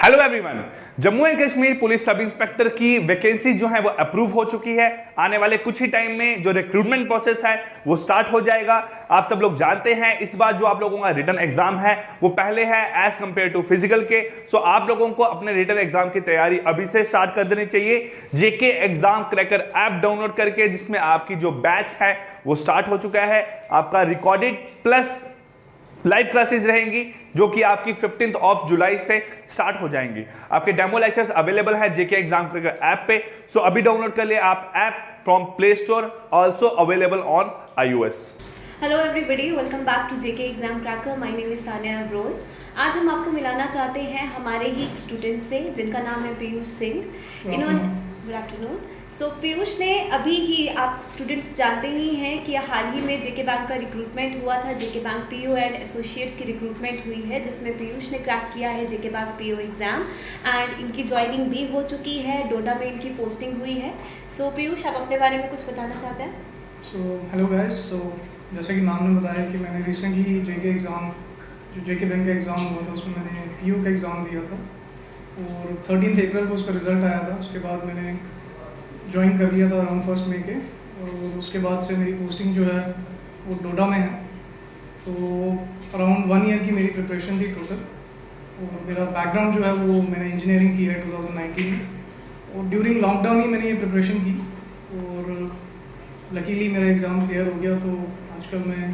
Hello everyone. Jammu and Kashmir police sub inspector की vacancy जो है वो अप्रूव हो चुकी है। आने वाले कुछ ही टाइम में जो रिक्रूटमेंट प्रोसेस है वो स्टार्ट हो जाएगा। आप सब लोग जानते हैं इस बार जो आप लोगों का रिटन एग्जाम है वो पहले है एज कंपेयर टू फिजिकल के। सो आप लोगों को अपने रिटन एग्जाम की तैयारी अभी से स्टार्ट कर देनी चाहिए। जेके एग्जाम क्रैकर ऐप डाउनलोड करके, जिसमें आपकी जो बैच है वो स्टार्ट हो चुका है। आपका रिकॉर्डेड प्लस लाइव क्लासेस रहेंगी जो कि आपकी 15 ऑफ जुलाई से स्टार्ट हो जाएंगी। आपके डेमो लेक्चर्स अवेलेबल है जेके एग्जाम क्रैकर ऐप पे। सो अभी डाउनलोड कर लिए आप app from play store, also available on iOS। Hello everybody, welcome back to JK exam cracker. My name is Tania Abroz. आज हम आपको मिलाना चाहते हैं हमारे ही स्टूडेंट से जिनका नाम है पीयूष सिंह। इन्होंने गुड आफ्टरनून। सो पीयूष ने अभी ही, आप स्टूडेंट्स जानते ही हैं कि हाल ही में जेके बैंक का रिक्रूटमेंट हुआ था। जेके बैंक पीओ एंड एसोसिएट्स की रिक्रूटमेंट हुई है जिसमें पीयूष ने क्रैक किया है जेके बैंक पीओ एग्ज़ाम एंड इनकी ज्वाइनिंग भी हो चुकी है। डोडा में इनकी पोस्टिंग हुई है। सो पीयूष, आप अपने बारे में कुछ बताना चाहते हैं? So hello guys. सो जैसा कि नाम ने बताया कि मैंने रिसेंटली जेके एग्ज़ाम, जो जेके बैंक का एग्ज़ाम हुआ था उसमें मैंने पीओ का एग्ज़ाम दिया था और 13 अप्रैल को उसका रिज़ल्ट आया था। उसके बाद मैंने ज्वाइन कर लिया था अराउंड 1 मई के, और उसके बाद से मेरी पोस्टिंग जो है वो डोडा में है। तो अराउंड 1 ईयर की मेरी प्रिपरेशन थी टोटल। और मेरा बैकग्राउंड जो है वो मैंने इंजीनियरिंग की है 2019 में, और ड्यूरिंग लॉकडाउन ही मैंने ये प्रिपरेशन की और लकीली मेरा एग्ज़ाम क्लियर हो गया। तो आजकल मैं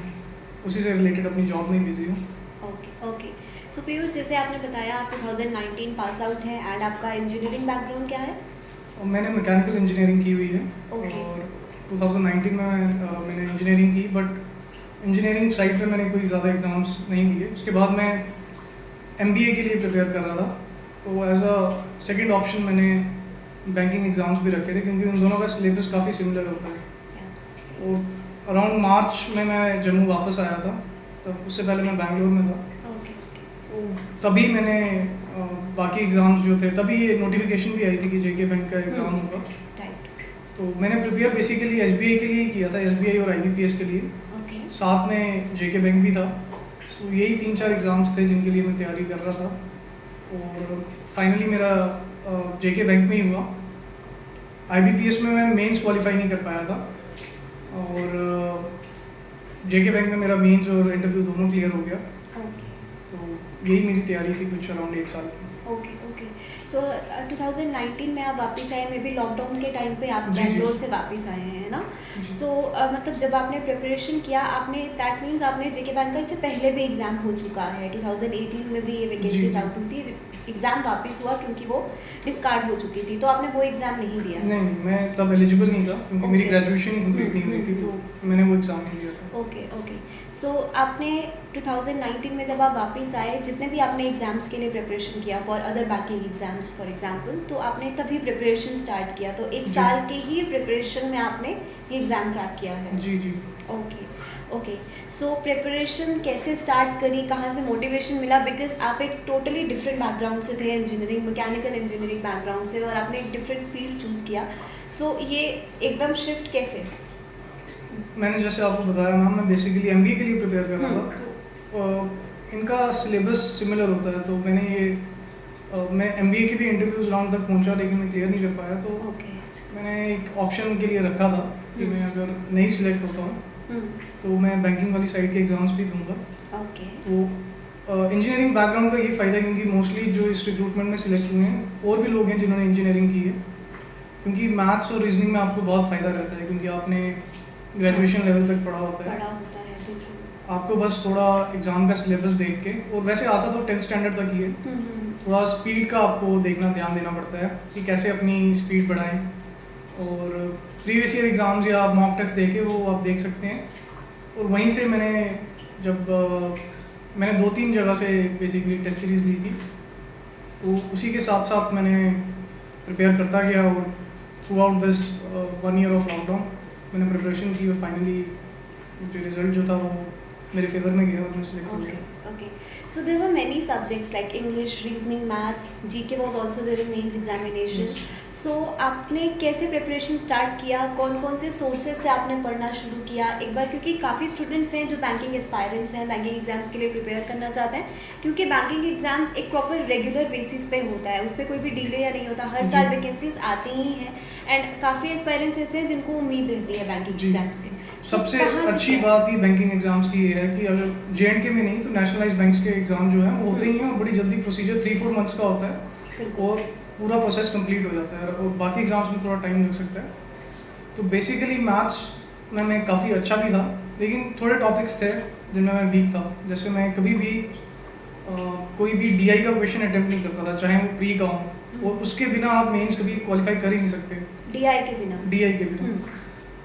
उसी से रिलेटेड अपनी जॉब में बिजी हूँ। ओके। सो पीयूष, जैसे आपने बताया आप 2019 पास आउट है एंड आपका इंजीनियरिंग बैकग्राउंड क्या है? और मैंने मैकेनिकल इंजीनियरिंग की हुई है। Okay. और 2019 में मैंने इंजीनियरिंग की, बट इंजीनियरिंग साइड पे मैंने कोई ज़्यादा एग्ज़ाम्स नहीं दिए। उसके बाद मैं एमबीए के लिए प्रिपेयर कर रहा था। तो एज अ सेकंड ऑप्शन मैंने बैंकिंग एग्ज़ाम्स भी रखे थे क्योंकि उन दोनों का सिलेबस काफ़ी सिमिलर होता है। और अराउंड मार्च में मैं जम्मू वापस आया था, तब उससे पहले मैं बैंगलोर में था। तो तभी मैंने बाकी एग्ज़ाम्स जो थे, तभी ये नोटिफिकेशन भी आई थी कि जेके बैंक का एग्ज़ाम होगा। तो मैंने प्रिपेयर बेसिकली एसबीआई के लिए किया था, एसबीआई और आईबीपीएस के लिए। साथ में जेके बैंक भी था। सो यही 3-4 एग्ज़ाम्स थे जिनके लिए मैं तैयारी कर रहा था। और फाइनली मेरा जेके बैंक में ही हुआ। आईबीपीएस में मैं मेंस क्वालिफाई नहीं कर पाया था, और जेके बैंक में मेरा मेंस और इंटरव्यू दोनों क्लियर हो गया। तो यही मेरी तैयारी थी कुछ अराउंड 1 साल की। ओके। सो 2019 में आप वापस आए, मे बी लॉकडाउन के टाइम पे आप जी। बैंगलोर से वापस आए हैं ना? सो मतलब जब आपने प्रिपरेशन किया, आपने दैट मीन्स आपने जेके बैंक का इससे पहले भी एग्ज़ाम हो चुका है। 2018 में भी ये वैकेंसीज आउट हुई थी, एग्ज़ाम वापस हुआ क्योंकि वो डिस्कार्ड हो चुकी थी। तो आपने वो एग्ज़ाम नहीं दिया? नहीं, मैं तब एलिजिबल नहीं था क्योंकि मेरी ग्रेजुएशन ही कंप्लीट नहीं हुई थी, तो मैंने वो एग्ज़ाम नहीं दिया था। ओके। सो आपने 2019 में जब आप वापस आए, जितने भी आपने एग्ज़ाम्स के लिए प्रिपरेशन किया for other banking exams for example, तो आपने तभी प्रिपरेशन स्टार्ट किया। तो 1 साल के ही प्रिपरेशन में आपने ये एग्ज़ाम क्रैक किया है? जी। ओके। सो प्रिपरेशन कैसे स्टार्ट करी, कहाँ से मोटिवेशन मिला? बिकॉज आप एक टोटली डिफरेंट बैकग्राउंड से थे, इंजीनियरिंग, मैकेनिकल इंजीनियरिंग बैकग्राउंड से, और आपने एक डिफरेंट फील्ड चूज़ किया। सो ये एकदम शिफ्ट कैसे? मैंने जैसे आपको बताया मैम, मैं बेसिकली एमबीए के लिए प्रिपेयर कर रहा था। तो इनका सिलेबस सिमिलर होता है। तो मैंने मैं एमबीए के भी इंटरव्यूज राउंड तक पहुंचा, लेकिन मैं क्लियर नहीं कर पाया। तो मैंने एक ऑप्शन के लिए रखा था कि मैं अगर नहीं सिलेक्ट होता हूँ तो मैं बैंकिंग वाली साइड के एग्ज़ाम्स भी दूंगा। तो इंजीनियरिंग बैकग्राउंड का ये फ़ायदा है क्योंकि मोस्टली जो इस रिक्रूटमेंट में सिलेक्ट हुए हैं और भी लोग हैं जिन्होंने इंजीनियरिंग की है, क्योंकि मैथ्स और रीजनिंग में आपको बहुत फ़ायदा रहता है क्योंकि आपने ग्रेजुएशन लेवल तक पढ़ा होता है। आपको बस थोड़ा एग्ज़ाम का सिलेबस देख के, और वैसे आता तो 10th स्टैंडर्ड तक ही है, थोड़ा स्पीड का आपको ध्यान देना पड़ता है कि कैसे अपनी स्पीड बढ़ाएं। और प्रीवियस ईयर एग्ज़ाम्स या आप मॉक टेस्ट देके वो आप देख सकते हैं। और वहीं से मैंने 2-3 जगह से बेसिकली टेस्ट सीरीज़ ली थी, तो उसी के साथ साथ मैंने प्रिपेयर करता गया। और through out this 1 year of lockdown मैंने प्रिपरेशन की, और फाइनली जो रिज़ल्ट जो था वो मेरे फेवर में गया और मैं सिलेक्ट हो Okay, गया। okay. So there were many subjects like English, reasoning, maths, GK was also there in mains examination. So आपने कैसे प्रिपरेशन स्टार्ट किया, कौन कौन से सोर्सेज से आपने पढ़ना शुरू किया एक बार, क्योंकि काफ़ी स्टूडेंट्स हैं जो बैंकिंग एस्पायरेंट्स हैं, बैंकिंग एग्जाम्स के लिए प्रिपेयर करना चाहते हैं, क्योंकि बैंकिंग एग्जाम्स एक प्रॉपर रेगुलर बेसिस पे होता है, उस पर कोई भी डिले या नहीं होता, हर साल वैकेंसीज आती ही हैं एंड काफ़ी एस्पायरेंट्स ऐसे हैं जिनको उम्मीद रहती है बैंकिंग एग्जाम से। सबसे कहाँ से अच्छी क्या? बात ही बैंकिंग एग्जाम्स की ये है कि अगर JNK में नहीं तो नेशनलाइज बैंक्स के एग्ज़ाम जो है वो होते ही हैं और बड़ी जल्दी प्रोसीजर 3-4 मंथ्स का होता है और पूरा प्रोसेस कंप्लीट हो जाता है और बाकी एग्जाम्स में थोड़ा टाइम लग सकता है। तो बेसिकली मैथ्स में मैं काफ़ी अच्छा भी था, लेकिन थोड़े टॉपिक्स थे जिनमें मैं वीक था। जैसे मैं कभी भी कोई भी DI का क्वेश्चन अटेम्प्ट नहीं करता था, चाहे वो प्री का हो, और उसके बिना आप मेंस कभी क्वालिफाई कर ही नहीं सकते DI के बिना। DI के बिना।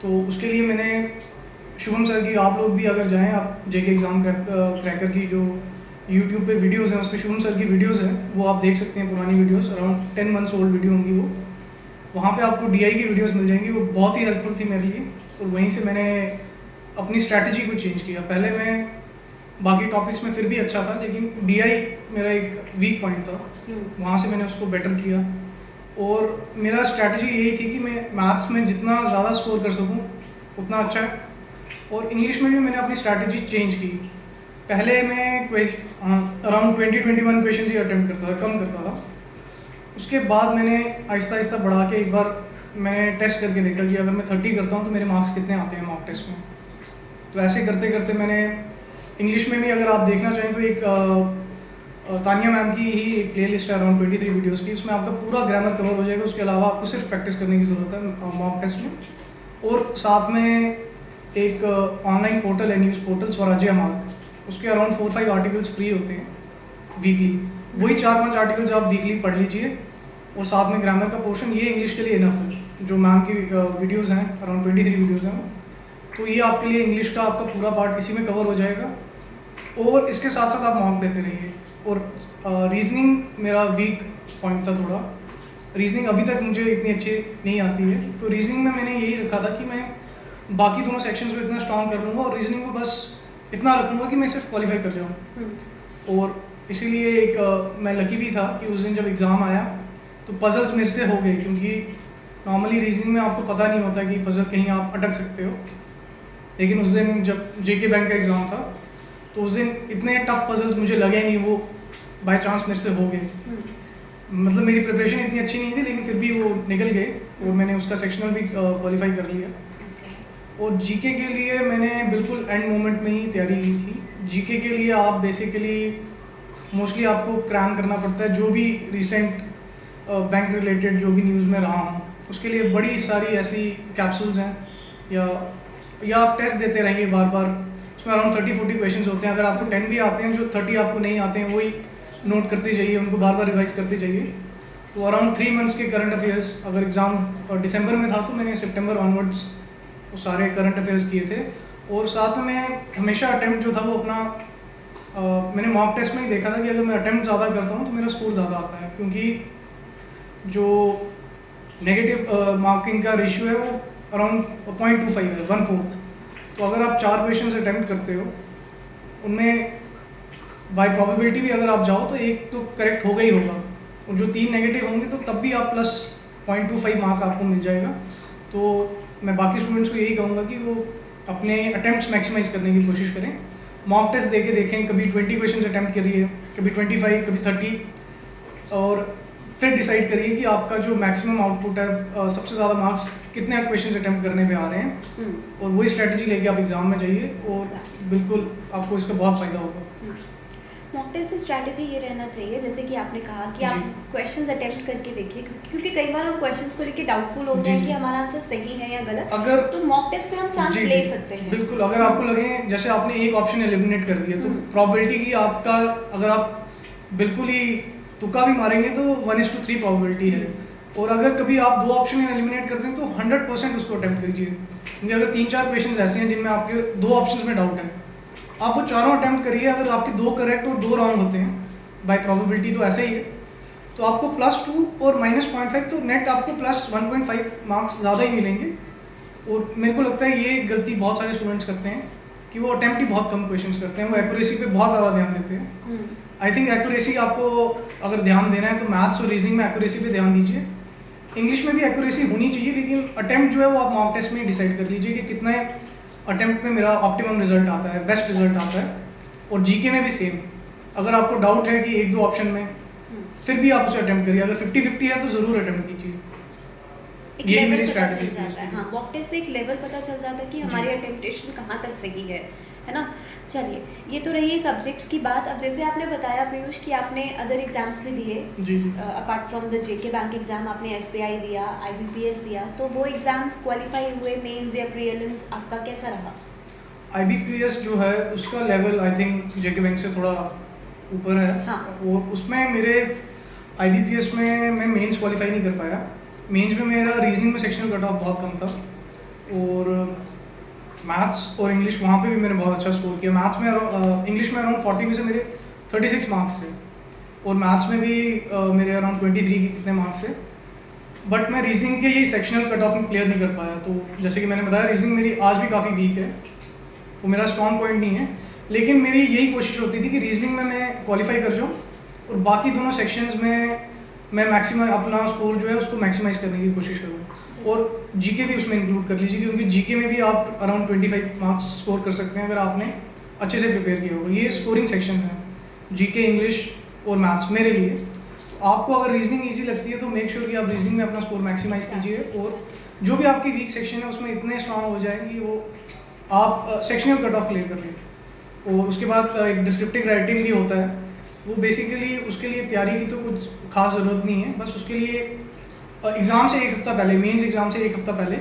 तो उसके लिए मैंने शुभम सर की, आप लोग भी अगर जाएं, आप JK एग्ज़ाम क्रैकर की जो YouTube पे वीडियोस हैं उसमें शुभम सर की वीडियोस हैं, वो आप देख सकते हैं, पुरानी videos around 10 months old video होंगी वो, वहाँ पे आपको DI की वीडियोस मिल जाएंगी। वो बहुत ही हेल्पफुल थी मेरे लिए और वहीं से मैंने अपनी स्ट्रैटेजी को चेंज किया। पहले मैं बाकी टॉपिक्स में फिर भी अच्छा था, लेकिन DI मेरा एक वीक पॉइंट था, वहाँ से मैंने उसको बेटर किया और मेरा स्ट्रैटेजी यही थी कि मैं मैथ्स में जितना ज़्यादा स्कोर कर सकूँ उतना अच्छा है। और इंग्लिश में भी मैंने अपनी स्ट्रैटेजी चेंज की। पहले मैं अराउंड 20-21 क्वेश्चन ही अटेम्प्ट करता था, कम करता था। उसके बाद मैंने आहिस्ता आहिस्ता बढ़ा के एक बार मैंने टेस्ट करके देखा कि अगर मैं 30 करता हूँ तो मेरे मार्क्स कितने आते हैं मॉक टेस्ट में। तो ऐसे करते करते मैंने इंग्लिश में भी, अगर आप देखना चाहें तो एक तानिया मैम की ही एक प्लेलिस्ट है अराउंड 23 वीडियोस की, उसमें आपका पूरा ग्रामर कवर हो जाएगा। उसके अलावा आपको सिर्फ प्रैक्टिस करने की ज़रूरत है मॉक टेस्ट में। और साथ में एक ऑनलाइन पोर्टल है, न्यूज़ पोर्टल स्वराज्य मार्ग, उसके अराउंड 4-5 आर्टिकल्स फ्री होते हैं वीकली। वही 4-5 आर्टिकल्स आप वीकली पढ़ लीजिए और साथ में ग्रामर का पोर्शन, ये इंग्लिश के लिए इनफ है। जो मैम की वीडियोज़ हैं अराउंड 23 वीडियोज़ हैं, तो ये आपके लिए इंग्लिश का आपका पूरा पार्ट इसी में कवर हो जाएगा। और इसके साथ साथ आप मॉक देते रहिए। और रीजनिंग मेरा वीक पॉइंट था थोड़ा, रीजनिंग अभी तक मुझे इतनी अच्छी नहीं आती है, तो रीजनिंग में मैंने यही रखा था कि मैं बाकी दोनों सेक्शंस को इतना स्ट्रॉन्ग कर लूँगा और रीजनिंग को बस इतना रखूँगा कि मैं सिर्फ क्वालिफाई कर जाऊँ। और इसीलिए एक मैं लकी भी था कि उस दिन जब एग्ज़ाम आया तो पजल्स मेरे से हो गए, क्योंकि नॉर्मली रीजनिंग में आपको पता नहीं होता कि पजल कहीं आप अटक सकते हो। लेकिन उस दिन जब JK बैंक का एग्ज़ाम था तो उस दिन इतने टफ पजल्स मुझे लगे नहीं, वो बाय चांस मेरे से हो गए। मतलब मेरी प्रिपरेशन इतनी अच्छी नहीं थी, लेकिन फिर भी वो निकल गए और मैंने उसका सेक्शनल भी क्वालिफाई कर लिया। और GK के लिए मैंने बिल्कुल एंड मोमेंट में ही तैयारी की थी। GK के लिए आप बेसिकली मोस्टली आपको क्रैम करना पड़ता है, जो भी रिसेंट बैंक रिलेटेड जो भी न्यूज़ में रहा हूँ उसके लिए बड़ी सारी ऐसी कैप्सूल्स हैं, या आप टेस्ट देते रहिए बार बार। उसमें अराउंड 30-40 क्वेश्चन होते हैं। अगर आपको 10 भी आते हैं, जो 30 आपको नहीं आते हैं वही नोट करते जाइए, उनको बार बार रिवाइज करते जाइए। तो अराउंड 3 मंथ्स के करंट अफेयर्स, अगर एग्ज़ाम दिसंबर में था तो मैंने सितंबर ऑनवर्ड्स वो सारे करंट अफेयर्स किए थे। और साथ में मैं हमेशा अटैम्प्ट जो था वो अपना मैंने मॉक टेस्ट में ही देखा था कि अगर मैं अटैम्प्ट ज़्यादा करता हूँ तो मेरा स्कोर ज़्यादा आता है, क्योंकि जो नेगेटिव मार्किंग का रेशियो है वो अराउंड 0.25 है, 1/4। तो अगर आप 4 क्वेश्चन अटैम्प्ट करते हो, उनमें बाय प्रोबेबिलिटी भी अगर आप जाओ तो एक तो करेक्ट होगा ही होगा, और जो 3 नेगेटिव होंगे तो तब भी आप प्लस 0.25 मार्क आपको मिल जाएगा। तो मैं बाकी स्टूडेंट्स को यही कहूँगा कि वो अपने अटैम्प्ट्स मैक्सिमाइज़ करने की कोशिश करें। मॉक टेस्ट दे के देखें, कभी 20 क्वेश्चन अटैम्प्ट करिए, कभी 25, कभी 30, और फिर डिसाइड करिए कि आपका जो मैक्सिमम आउटपुट है, सबसे ज़्यादा मार्क्स कितने क्वेश्चन अटैम्प्ट करने पे आ रहे हैं, और वही स्ट्रेटजी लेके आप एग्ज़ाम में जाइए और बिल्कुल आपको इसका बहुत फ़ायदा होगा। मॉक टेस्ट से स्ट्रैटेजी ये रहना चाहिए, जैसे कि आपने कहा कि आप क्वेश्चंस अटेम्प्ट करके देखिए, क्योंकि कई बार हम क्वेश्चंस को लेके डाउटफुल होते हैं कि हमारा आंसर सही है या गलत। अगर तो मॉक टेस्ट में हम चांस ले सकते हैं। बिल्कुल, अगर आपको लगे जैसे आपने एक ऑप्शन एलिमिनेट कर दिया, तो प्रोबेबिलिटी की आपका, अगर आप बिल्कुल ही तुक्का भी मारेंगे तो 1:3 प्रोबेबिलिटी है। और अगर कभी आप 2 ऑप्शन एलिमिनेट करते हैं तो 100% उसको अटेम्प्ट कीजिए, क्योंकि अगर 3-4 क्वेश्चन ऐसे हैं जिनमें आपके 2 ऑप्शन में डाउट है, आप वो चारों अटेम्प्ट करिए। अगर आपके 2 करेक्ट और 2 रॉन्ग होते हैं, बाय प्रोबेबिलिटी तो ऐसे ही है, तो आपको +2 और -0.5, तो नेट आपको +1.5 मार्क्स ज़्यादा ही मिलेंगे। और मेरे को लगता है ये गलती बहुत सारे स्टूडेंट्स करते हैं कि वो अटेम्प्ट ही बहुत कम क्वेश्चंस करते हैं, वो एक्यूरेसी पे बहुत ज़्यादा ध्यान देते हैं। आई थिंक एक्यूरेसी आपको अगर ध्यान देना है तो मैथ्स और रीजनिंग में एक्यूरेसी पे ध्यान दीजिए। इंग्लिश में भी एक्यूरेसी होनी चाहिए, लेकिन अटेम्प्ट जो है वो आप मॉक टेस्ट में डिसाइड कर लीजिए कि कितना अटेम्प्ट में मेरा ऑप्टिमम रिजल्ट आता है, बेस्ट रिजल्ट आता है। और जीके में भी सेम, अगर आपको डाउट है कि एक दो ऑप्शन में, फिर भी आप उसे अटेम्प्ट करिए। अगर 50-50 है तो ज़रूर अटेम्प्ट कीजिए। एक यही लेवल मेरी पता स्ट्रैटेजी चल जाता है। हाँ, मॉक टेस्ट से एक लेवल पता चल जाता है कि हमारी अटेम्प्टेशन कहाँ तक सही है ना। चलिए, ये तो रही सब्जेक्ट्स की बात। अब जैसे आपने बताया पीयूष कि आपने अदर एग्जाम्स भी दिए, जी apart from the JK bank exam आपने एसबीआई दिया, आईबीपीएस दिया, तो वो एग्जाम्स क्वालिफाई हुए, मेंस या प्रीलिम्स आपका कैसा रहा? IBPS जो है उसका level I think JK bank से थोड़ा ऊपर है। हाँ। और उसमें मेरे IBPS में मैं मेंस क्वालिफाई नहीं कर पाया। मेंस में मेरा रीजनिंग में सेक्शनल कट ऑफ बहुत कम था, और मैथ्स और इंग्लिश वहाँ पे भी मैंने बहुत अच्छा स्कोर किया। मैथ्स में इंग्लिश में अराउंड 40 में से मेरे 36 मार्क्स थे, और मैथ्स में भी मेरे अराउंड 23 की कितने मार्क्स थे। बट मैं रीजनिंग के ये सेक्शनल कट ऑफ में क्लियर नहीं कर पाया। तो जैसे कि मैंने बताया, रीजनिंग मेरी आज भी काफ़ी वीक है, वो मेरा स्ट्रॉन्ग पॉइंट नहीं है। लेकिन मेरी यही कोशिश होती थी कि रीजनिंग में मैं क्वालिफाई कर जाऊँ, और बाकी दोनों सेक्शंस में मैं मैक्सिमम अपना स्कोर जो है उसको मैक्सिमाइज करने की कोशिश करूँ। और जीके भी उसमें इंक्लूड कर लीजिए, क्योंकि जीके में भी आप अराउंड 25 मार्क्स स्कोर कर सकते हैं अगर आपने अच्छे से प्रिपेयर किया होगा। ये स्कोरिंग सेक्शंस हैं जीके, इंग्लिश और मैथ्स मेरे लिए। आपको अगर रीजनिंग ईजी लगती है तो मेक श्योर कि आप रीजनिंग में अपना स्कोर मैक्सिमाइज कीजिए, और जो भी आपकी वीक सेक्शन है उसमें इतने स्ट्रांग हो जाए कि वो आप सेक्शनल कट ऑफ क्लियर कर लें। और उसके बाद एक डिस्क्रिप्टिव राइटिंग भी होता है, वो बेसिकली उसके लिए तैयारी की तो कुछ खास ज़रूरत नहीं है। बस उसके लिए एग्ज़ाम से एक हफ़्ता पहले, मेंस एग्ज़ाम से एक हफ़्ता पहले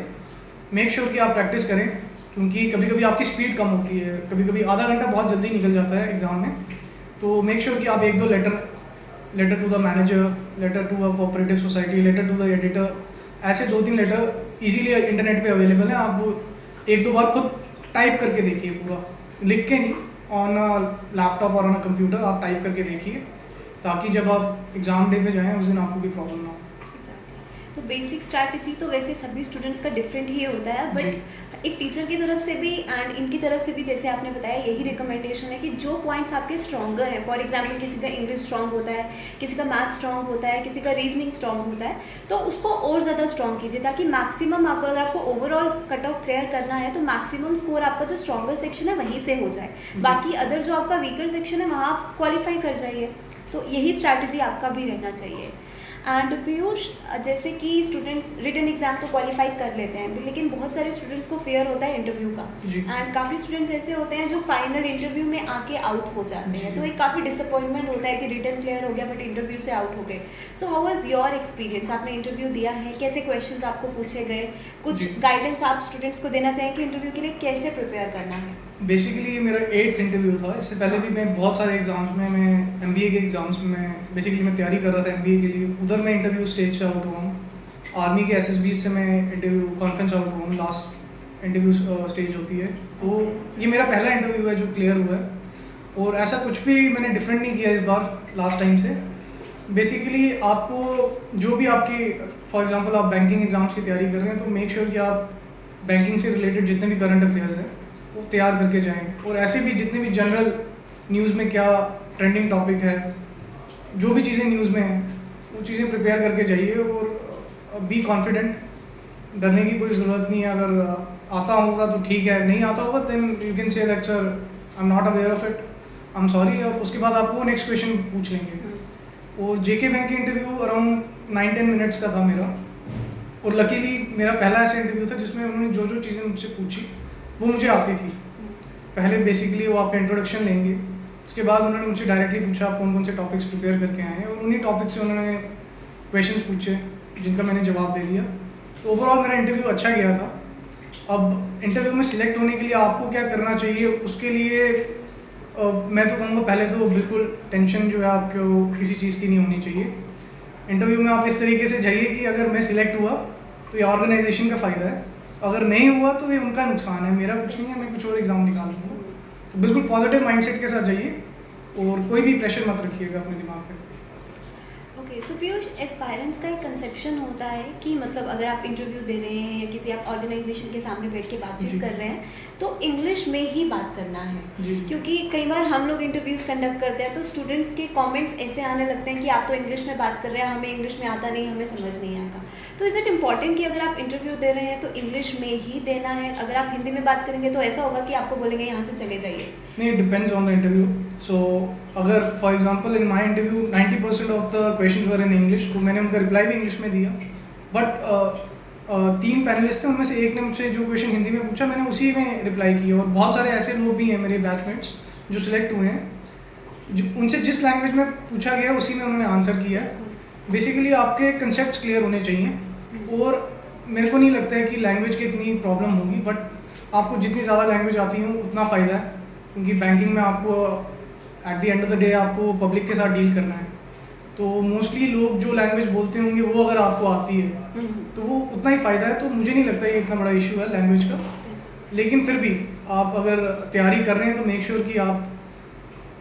मेक श्योर कि आप प्रैक्टिस करें, क्योंकि कभी कभी आपकी स्पीड कम होती है, कभी कभी आधा घंटा बहुत जल्दी निकल जाता है एग्ज़ाम में। तो मेक श्योर कि आप एक दो letter to the manager, letter to a cooperative society, letter to the editor, ऐसे 2-3 लेटर इजीली इंटरनेट पे अवेलेबल है। आप वो एक दो बार खुद टाइप करके देखिए, पूरा लिख के नहीं, ऑन लैपटॉप और ऑन कंप्यूटर आप टाइप करके देखिए, ताकि जब आप एग्ज़ाम डे पे जाएँ उस दिन आपको कोई प्रॉब्लम ना हो। तो बेसिक स्ट्रैटेजी तो वैसे सभी स्टूडेंट्स का डिफरेंट ही होता है, बट एक टीचर की तरफ से भी एंड इनकी तरफ से भी जैसे आपने बताया यही रिकमेंडेशन है कि जो पॉइंट्स आपके स्ट्रॉन्गर हैं, फॉर एग्जांपल किसी का इंग्लिश स्ट्रॉन्ग होता है, किसी का मैथ स्ट्रॉन्ग होता है, किसी का रीजनिंग स्ट्रॉन्ग होता है, तो उसको और ज़्यादा स्ट्रॉन्ग कीजिए, ताकि मैक्सिमम आपको, अगर आपको ओवरऑल कट ऑफ क्लियर करना है तो मैक्सिमम स्कोर आपका जो स्ट्रॉन्गर सेक्शन है वहीं से हो जाए। बाकी अदर जो आपका वीकर सेक्शन है वहाँ आप क्वालिफाई कर जाइए। तो यही स्ट्रैटेजी आपका भी रहना चाहिए। एंड पीयूष, जैसे कि स्टूडेंट्स रिटन एग्जाम तो क्वालिफाई कर लेते हैं, लेकिन बहुत सारे स्टूडेंट्स को फेयर होता है इंटरव्यू का, एंड काफ़ी स्टूडेंट्स ऐसे होते हैं जो फाइनल इंटरव्यू में आके आउट हो जाते हैं। तो एक काफ़ी डिसअपॉइंटमेंट होता है कि रिटन क्लियर हो गया बट इंटरव्यू से आउट हो गए। So how was your experience? आपने इंटरव्यू दिया है, कैसे क्वेश्चंस आपको पूछे गए, कुछ गाइडेंस आप स्टूडेंट्स को देना चाहें कि इंटरव्यू के लिए कैसे प्रिपेयर करना है? बेसिकली मेरा 8th इंटरव्यू था। इससे पहले भी मैं बहुत सारे एग्ज़ाम्स में, मैं MBA के एग्ज़ाम्स में बेसिकली मैं तैयारी कर रहा था MBA के लिए। उधर मैं इंटरव्यू स्टेज से आउट हुआ हूँ। आर्मी के SSB से मैं इंटरव्यू कॉन्फ्रेंस आउट हुआ हूँ, लास्ट इंटरव्यू स्टेज होती है। तो ये मेरा पहला इंटरव्यू है जो क्लियर हुआ है, और ऐसा कुछ भी मैंने डिफरेंट नहीं किया इस बार लास्ट टाइम से। बेसिकली आपको जो भी आपकी, फॉर एग्जांपल आप बैंकिंग एग्ज़ाम्स की तैयारी कर रहे हैं तो मेक श्योर कि आप बैंकिंग से रिलेटेड जितने भी करंट अफेयर्स हैं वो तैयार करके जाएं, और ऐसे भी जितने भी जनरल न्यूज़ में क्या ट्रेंडिंग टॉपिक है, जो भी चीज़ें न्यूज़ में हैं वो चीज़ें प्रिपेयर करके जाइए, और बी कॉन्फिडेंट। डरने की कोई ज़रूरत नहीं है। अगर आता होगा तो ठीक है, नहीं आता होगा then you can say that sir I am not aware of it, I am sorry, और उसके बाद आपको नेक्स्ट क्वेश्चन पूछ लेंगे। और जेके बैंक की इंटरव्यू अराउंड 9-10 मिनट्स का था मेरा, और लकीली मेरा पहला ऐसा इंटरव्यू था जिसमें उन्होंने जो जो चीज़ें मुझसे पूछी वो मुझे आती थी। पहले बेसिकली वो आपका इंट्रोडक्शन लेंगे, उसके बाद उन्होंने मुझसे डायरेक्टली पूछा आप कौन कौन से टॉपिक्स प्रिपेयर करके आए हैं, और उन्हीं टॉपिक से उन्होंने क्वेश्चंस पूछे जिनका मैंने जवाब दे दिया। तो ओवरऑल मेरा इंटरव्यू अच्छा गया था। अब इंटरव्यू में सिलेक्ट होने के लिए आपको क्या करना चाहिए, उसके लिए मैं तो कहूँगा पहले तो बिल्कुल टेंशन जो है आपको किसी चीज़ की नहीं होनी चाहिए। इंटरव्यू में आप इस तरीके से जाइए कि अगर मैं सिलेक्ट हुआ तो ये ऑर्गेनाइजेशन का फ़ायदा है, अगर नहीं हुआ तो ये उनका नुकसान है, मेरा कुछ नहीं है, मैं कुछ और एग्ज़ाम निकाल लूँगा। तो बिल्कुल पॉजिटिव माइंडसेट के साथ जाइए, और कोई भी प्रेशर मत रखिएगा अपने दिमाग पे। ओके, सो पीयूष, एस्पायरेंट्स का एक कंसेप्शन होता है कि मतलब अगर आप इंटरव्यू दे रहे हैं या किसी आप ऑर्गेनाइजेशन के सामने बैठ के बातचीत कर रहे हैं तो इंग्लिश में ही बात करना है। जी। क्योंकि कई बार हम लोग इंटरव्यूज़ कंडक्ट करते हैं तो स्टूडेंट्स के कमेंट्स ऐसे आने लगते हैं कि आप तो इंग्लिश में बात कर रहे हैं, हमें इंग्लिश में आता नहीं, हमें समझ नहीं आएगा। तो इज़ इट इम्पॉर्टेंट कि अगर आप इंटरव्यू दे रहे हैं तो इंग्लिश में ही देना है? अगर आप हिंदी में बात करेंगे तो ऐसा होगा कि आपको बोलेंगे यहाँ से चले जाइए। नहीं, it depends on the interview. So अगर for example in my interview 90% of the questions were in English, तो मैंने उनका रिप्लाई भी इंग्लिश में दिया। बट 3 पैनलिस्ट थे, उनमें से एक ने मुझसे जो क्वेश्चन हिंदी में पूछा, मैंने उसी में रिप्लाई किया। और बहुत सारे ऐसे लोग भी हैं मेरे बैचमेट्स जो सिलेक्ट हुए हैं, जो उनसे जिस लैंग्वेज में पूछा गया उसी में उन्होंने आंसर किया है। बेसिकली आपके कंसेप्ट क्लियर होने चाहिए। और मेरे को नहीं लगता है कि लैंग्वेज की इतनी प्रॉब्लम होगी, बट आपको जितनी ज़्यादा लैंग्वेज आती हो उतना फ़ायदा है, क्योंकि बैंकिंग में आपको at the end of the day आपको पब्लिक के साथ डील करना है। तो मोस्टली लोग जो लैंग्वेज बोलते होंगे वो अगर आपको आती है तो वो उतना ही फ़ायदा है। तो मुझे नहीं लगता ये इतना बड़ा इशू है लैंग्वेज का। लेकिन फिर भी आप अगर तैयारी कर रहे हैं तो मेक श्योर कि आप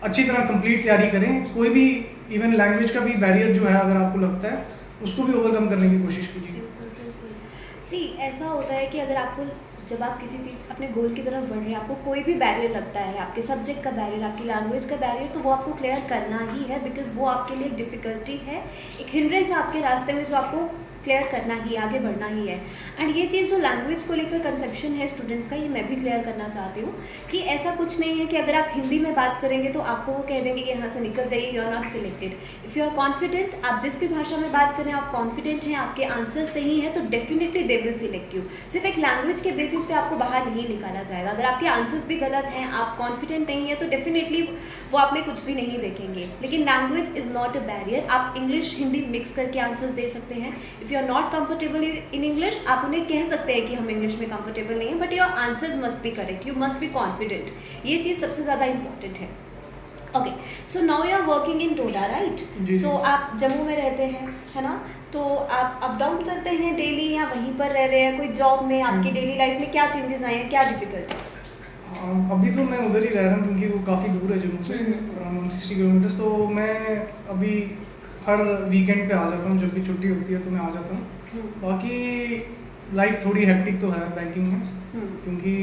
अच्छी तरह कंप्लीट तैयारी करें। कोई भी इवन लैंग्वेज का भी बैरियर जो है अगर आपको लगता है उसको भी ओवरकम करने की कोशिश कीजिए। सी ऐसा होता है कि अगर आपको जब आप किसी चीज़ अपने गोल की तरफ बढ़ रहे हैं, आपको कोई भी बैरियर लगता है, आपके सब्जेक्ट का बैरियर, आपकी लैंग्वेज का बैरियर, तो वो आपको क्लियर करना ही है, बिकॉज वो आपके लिए एक डिफ़िकल्टी है, एक हिंड्रेंस है आपके रास्ते में जो आपको क्लियर करना ही, आगे बढ़ना ही है। एंड ये चीज़ जो लैंग्वेज को लेकर कंसेप्शन है स्टूडेंट्स का, ये मैं भी क्लियर करना चाहती हूँ कि ऐसा कुछ नहीं है कि अगर आप हिंदी में बात करेंगे तो आपको वो कह देंगे कि यहाँ से निकल जाइए, you are not selected. If you are confident, आप जिस भी भाषा में बात करें, आप कॉन्फिडेंट हैं, आपके आंसर सही है, तो definitely they will select you. सिर्फ एक लैंग्वेज के बेसिस पे आपको बाहर नहीं निकाला जाएगा। अगर आपके आंसर्स भी गलत हैं, आप कॉन्फिडेंट नहीं है, तो डेफिनेटली वो आप में कुछ भी नहीं देखेंगे। लेकिन language is not a barrier. आप इंग्लिश हिंदी मिक्स करके आंसर्स दे सकते हैं। If you are not comfortable in English, आप उन्हें कह सकते हैं कि हम इंग्लिश में कंफर्टेबल नहीं है, but your answers must be correct, you must be confident. ये चीज़ सबसे ज़्यादा इंपॉर्टेंट है। Okay, so now you are working in Doda, right? So आप जम्मू में रहते हैं, है ना? तो आप अप डाउन करते हैं डेली या वहीं पर रह रहे हैं? कोई जॉब में आपकी डेली लाइफ में क्या चेंजेस आए हैं, क्या डिफिकल्ट है? अभी तो मैं उधर ही रह रहा हूँ क्योंकि वो काफ़ी दूर है जम्मू से, अराउंड 160 किलोमीटर। तो मैं अभी हर वीकेंड पे आ जाता हूँ, जब भी छुट्टी होती है तो मैं आ जाता हूँ। बाकी लाइफ थोड़ी हेक्टिक तो है बैंकिंग में, क्योंकि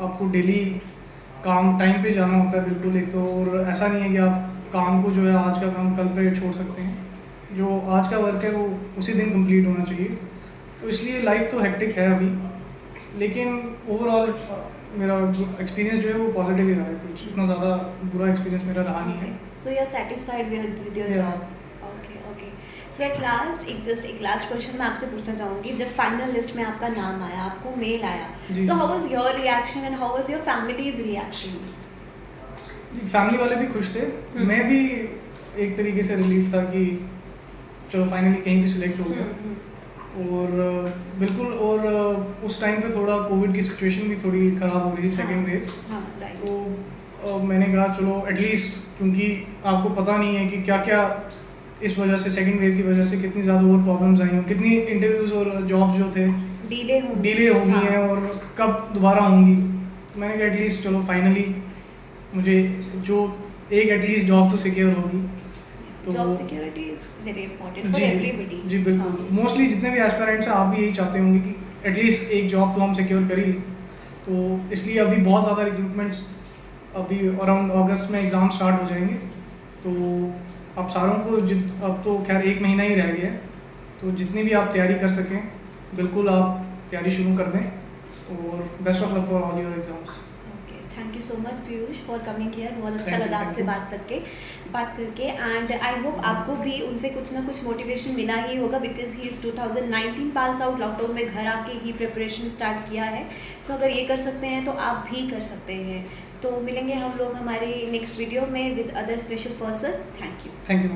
आपको डेली काम टाइम पे जाना होता है बिल्कुल। एक तो और ऐसा नहीं है कि आप काम को जो है आज का काम कल पे छोड़ सकते हैं। जो आज का वर्क है वो उसी दिन कंप्लीट होना चाहिए। तो इसलिए लाइफ तो हेक्टिक है अभी, लेकिन ओवरऑल मेरा एक्सपीरियंस जो है वो पॉजिटिव ही रहा है। कुछ इतना ज़्यादा बुरा एक्सपीरियंस मेरा रहा नहीं है। So you are satisfied with your job? Okay okay. So at last एक लास्ट क्वेश्चन मैं आपसे पूछना चाहूँगी। जब फाइनल लिस्ट में आपका नाम आया, आपको मेल आया, so how was your reaction and how was your families reaction? Family वाले भी खुश थे, मैं भी एक तरीके से रिलीफ था कि चलो फाइनली कहीं भी सिलेक्ट हो गया। और बिल्कुल, और उस टाइम पे थोड़ा कोविड की सिचुएशन भी थोड़ी ख़राब हो रही थी, सेकेंड वेव। तो मैंने कहा चलो एटलीस्ट, क्योंकि आपको पता नहीं है कि क्या क्या इस वजह से, सेकेंड वेव की वजह से कितनी ज़्यादा और प्रॉब्लम्स आई हैं, कितनी इंटरव्यूज़ और जॉब्स जो थे डिले हो गई हैं और कब दोबारा होंगी। मैंने कहा एटलीस्ट चलो फाइनली मुझे जो एक एटलीस्ट जॉब तो सिक्योर होगी। तो job security is very important for everybody. जी बिल्कुल, मोस्टली जितने भी एस्पिरेंट्स हैं आप भी यही चाहते होंगे कि एटलीस्ट एक जॉब तो हम सिक्योर कर ही लें। तो इसलिए अभी बहुत ज़्यादा रिक्रूटमेंट्स, अभी अराउंड अगस्त में एग्ज़ाम स्टार्ट हो जाएंगे। तो आप सारों को अब तो खैर 1 महीना ही रह गया है, तो जितनी भी आप तैयारी कर सकें बिल्कुल आप तैयारी शुरू कर दें। और best of luck for all your exams. Thank you so much Piyush for coming here. बहुत अच्छा लगा आपसे बात करके एंड आई होप आपको भी उनसे कुछ ना कुछ मोटिवेशन मिला ही होगा, because he is 2019 pass out, lockdown में घर आके ही प्रिपरेशन स्टार्ट किया है। सो अगर ये कर सकते हैं तो आप भी कर सकते हैं। तो मिलेंगे हम लोग हमारे नेक्स्ट वीडियो में with other special person. Thank you.